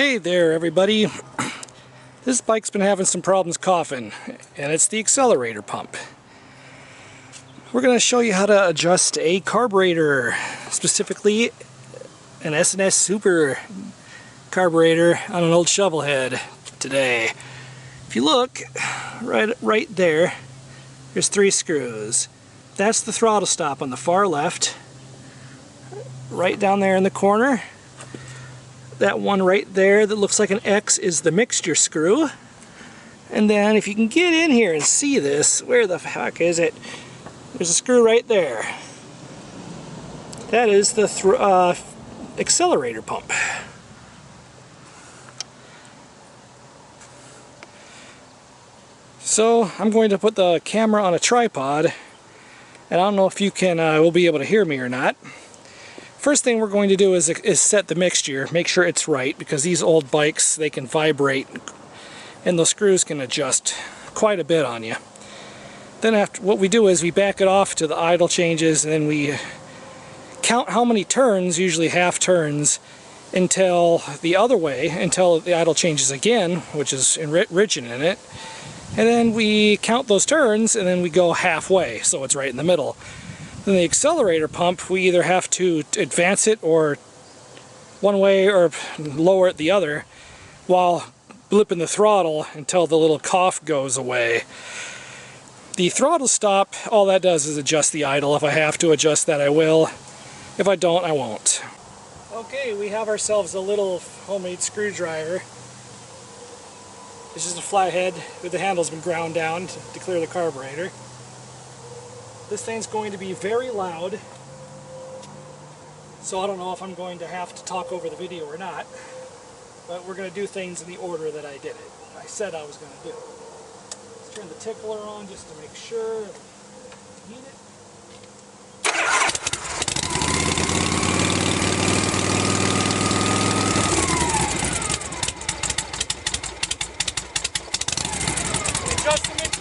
Hey there everybody, this bike's been having some problems coughing, and it's the accelerator pump. We're going to show you how to adjust a carburetor, specifically an S&S Super carburetor on an old shovel head today. If you look right there, there's 3 screws. That's the throttle stop on the far left. Right down there in the corner, that one right there that looks like an X is the mixture screw. And then if you can get in here and see this, where the heck is it? There's a screw right there. That is the accelerator pump. So I'm going to put the camera on a tripod, and I don't know if you will be able to hear me or not. First thing we're going to do is set the mixture, make sure it's right, because these old bikes, they can vibrate and those screws can adjust quite a bit on you. Then what we do is we back it off to the idle changes, and then we count how many turns, usually half turns, until the other way, until the idle changes again, which is rigid in it. And then we count those turns, and then we go halfway, so it's right in the middle. Then the accelerator pump, we either have to advance it or one way or lower it the other while blipping the throttle until the little cough goes away. The throttle stop, all that does is adjust the idle. If I have to adjust that, I will. If I don't, I won't. Okay, we have ourselves a little homemade screwdriver. It's just a flathead with the handle's been ground down to clear the carburetor. This thing's going to be very loud, so I don't know if I'm going to have to talk over the video or not, but we're going to do things in the order that I did it. I said I was going to do. Let's turn the tickler on just to make sure. Need it. Adjust the mixture.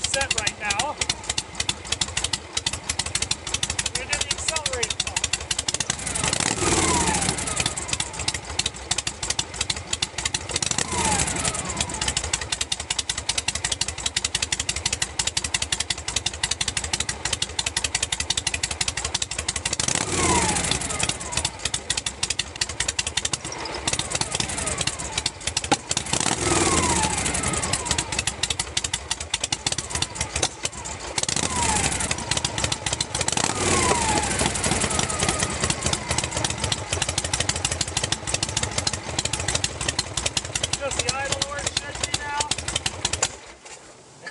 Set right now. We're going to do the accelerator pump.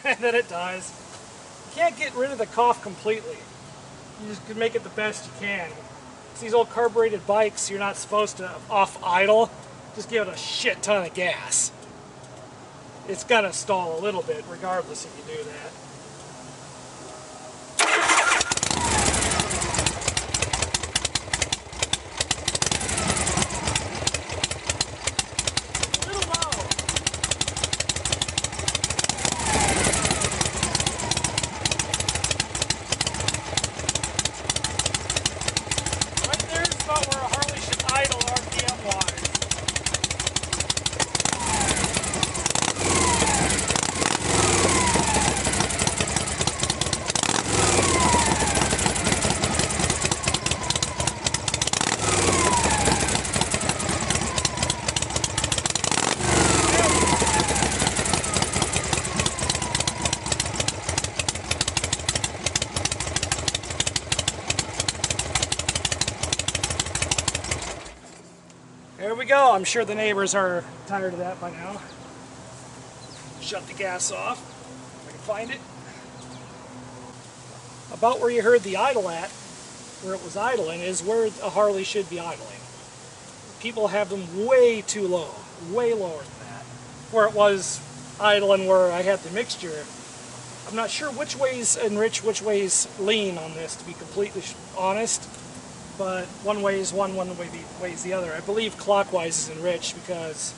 And then it dies. You can't get rid of the cough completely. You just can make it the best you can. It's these old carbureted bikes, you're not supposed to off idle. Just give it a shit ton of gas. It's gonna stall a little bit regardless if you do that. There we go. I'm sure the neighbors are tired of that by now. Shut the gas off, if I can find it. About where you heard the idle at, where it was idling, is where a Harley should be idling. People have them way too low, way lower than that. Where it was idling where I had the mixture. I'm not sure which ways enrich, which ways lean on this, to be completely honest. But one way is one way is the other. I believe clockwise is enriched because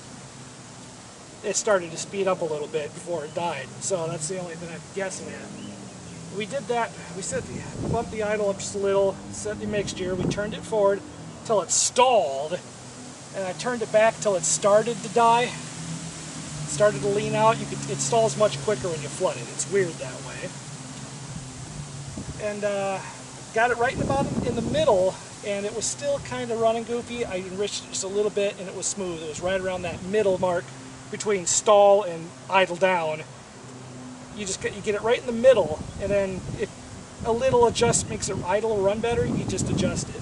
it started to speed up a little bit before it died. So that's the only thing I'm guessing at. We did that. We bumped the idle up just a little, set the mixture. We turned it forward till it stalled, and I turned it back till it started to die. It started to lean out. It stalls much quicker when you flood it. It's weird that way. And got it right in the middle, and it was still kind of running goofy. I enriched it just a little bit, and it was smooth. It was right around that middle mark between stall and idle down. You get it right in the middle, and then if a little adjust makes it idle run better, you just adjust it.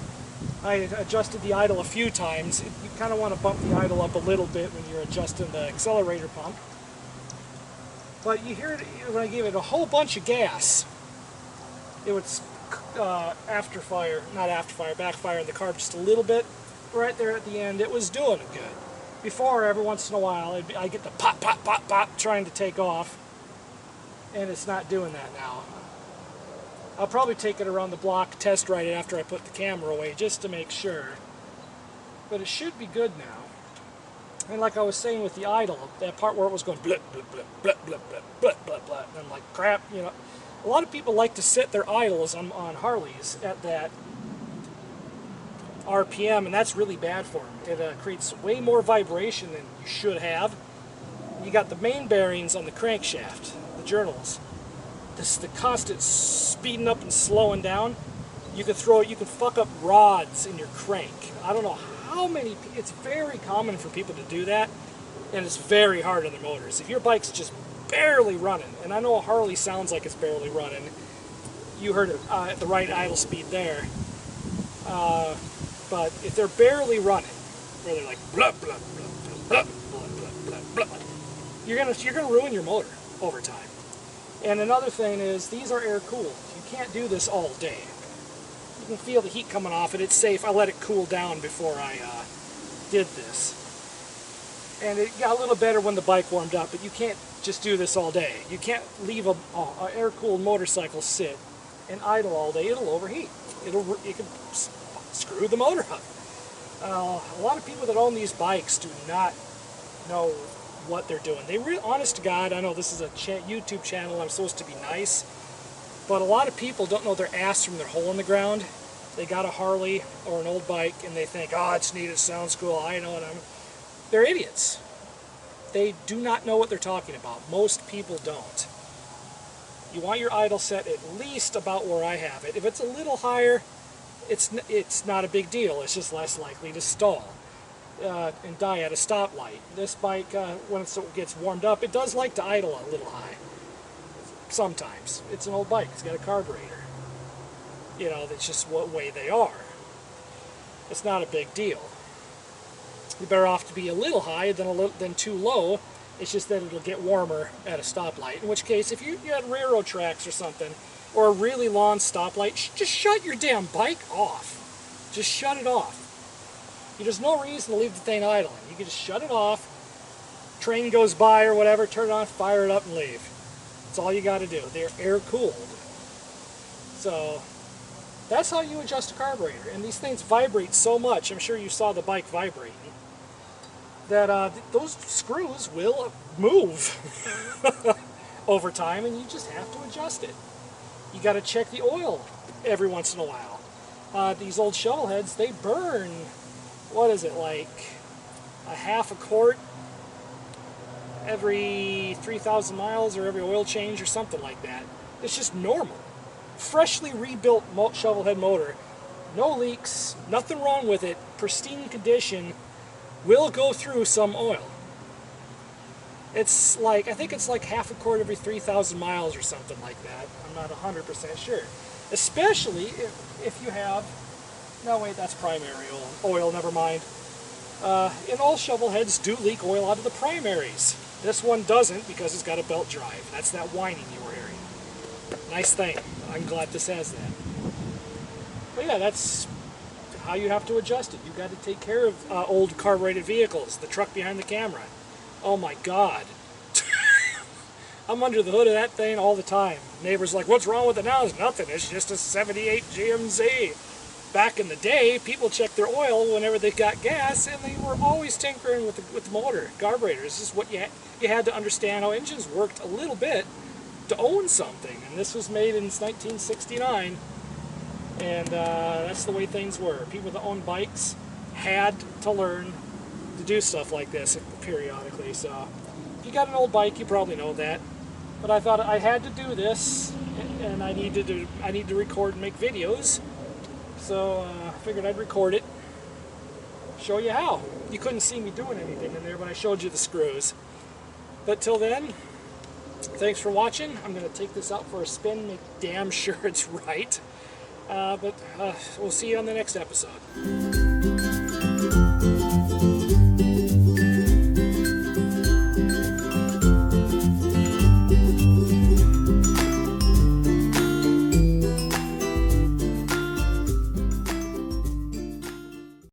I adjusted the idle a few times. You kind of want to bump the idle up a little bit when you're adjusting the accelerator pump. But you hear it when I gave it a whole bunch of gas. It would backfire in the carb just a little bit. Right there at the end, it was doing it good. Before, every once in a while, I get the pop, pop, pop, pop trying to take off, and it's not doing that now. I'll probably take it around the block, test ride it after I put the camera away, just to make sure. But it should be good now. And like I was saying with the idle, that part where it was going blip, blip, blip, blip, blip, blip, blip, blip, blip, and I'm like, crap, you know. A lot of people like to set their idles on Harleys at that RPM, and that's really bad for them. It creates way more vibration than you should have. You got the main bearings on the crankshaft, the journals. The constant speeding up and slowing down. You can fuck up rods in your crank. I don't know how many. It's very common for people to do that, and it's very hard on their motors. If your bike's just barely running, and I know a Harley sounds like it's barely running. You heard it at the right idle speed there. But if they're barely running, where they're like blah blah blah blah blah blah blah blah, you're gonna ruin your motor over time. And another thing is, these are air cooled. You can't do this all day. You can feel the heat coming off it. It's safe. I let it cool down before I did this. And it got a little better when the bike warmed up, but you can't just do this all day. You can't leave a air-cooled motorcycle sit and idle all day. It'll overheat. It can screw the motor up. A lot of people that own these bikes do not know what they're doing. Honest to God, I know this is a YouTube channel, I'm supposed to be nice, but a lot of people don't know their ass from their hole in the ground. They got a Harley or an old bike and they think, oh, it's neat, it sounds cool, I know what They're idiots. They do not know what they're talking about. Most people don't. You want your idle set at least about where I have it. If it's a little higher, it's not a big deal. It's just less likely to stall and die at a stoplight. This bike, when it gets warmed up, it does like to idle a little high. Sometimes. It's an old bike. It's got a carburetor. You know, that's just what way they are. It's not a big deal. You're better off to be a little high than too low. It's just that it'll get warmer at a stoplight. In which case, if you had railroad tracks or something, or a really long stoplight, just shut your damn bike off. Just shut it off. There's no reason to leave the thing idling. You can just shut it off, train goes by or whatever, turn it on, fire it up, and leave. That's all you got to do. They're air-cooled. So that's how you adjust a carburetor. And these things vibrate so much, I'm sure you saw the bike vibrating, that those screws will move over time, and you just have to adjust it. You got to check the oil every once in a while. These old shovel heads, they burn, what is it, like a half a quart every 3,000 miles or every oil change or something like that. It's just normal. Freshly rebuilt shovel head motor, no leaks, nothing wrong with it, pristine condition, will go through some oil. It's like, I think it's like half a quart every 3,000 miles or something like that. I'm not 100% sure. Especially if you have, no wait, that's primary oil, never mind. And all shovel heads do leak oil out of the primaries. This one doesn't because it's got a belt drive. That's that whining you were hearing. Nice thing. I'm glad this has that. But yeah, that's how you have to adjust it. You've got to take care of old carbureted vehicles. The truck behind the camera. Oh my God. I'm under the hood of that thing all the time. Neighbors like, what's wrong with it now? It's nothing. It's just a 78 GMC. Back in the day, people checked their oil whenever they got gas, and they were always tinkering with the motor, carburetor. This is what you had to understand how engines worked a little bit to own something. And this was made in 1969, and that's the way things were. People that owned bikes had to learn to do stuff like this periodically. So if you got an old bike, you probably know that. But I thought I had to do this, and I need to record and make videos. So I figured I'd record it, show you how. You couldn't see me doing anything in there, but I showed you the screws. But till then, thanks for watching. I'm going to take this out for a spin, make damn sure it's right. But we'll see you on the next episode.